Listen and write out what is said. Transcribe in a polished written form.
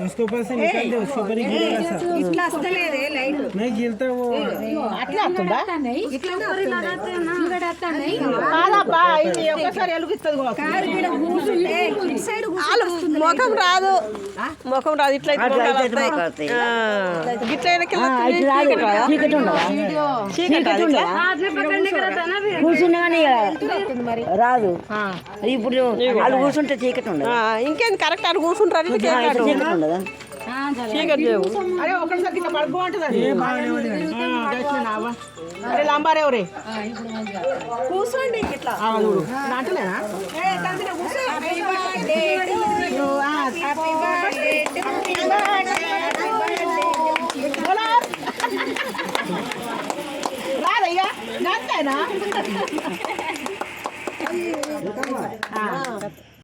उसके ऊपर से निकाल दे, उसके ऊपर ही गिरेगा सब। नहीं गिरता वो। అట్లా వస్తుందా కాదబ్బా ఇది ఒక్కసారి ఎలుగుతుంది ముఖం రాదు ముఖం రాదు ఇట్లా కూర్చున్నా రాదు ఇప్పుడు వాళ్ళు కూర్చుంటే చీకటి ఉండదు ఇంకేం కరెక్ట్ అని కూర్చుంటారు చీకటి ఉండదా చీకటి లేవు అరే ఒకసారి కింద పడుకో అంటది అరే లంబారే ఒరే కూర్చోండి ఇట్లా అంటలేనా రాదయ్యా అంతేనా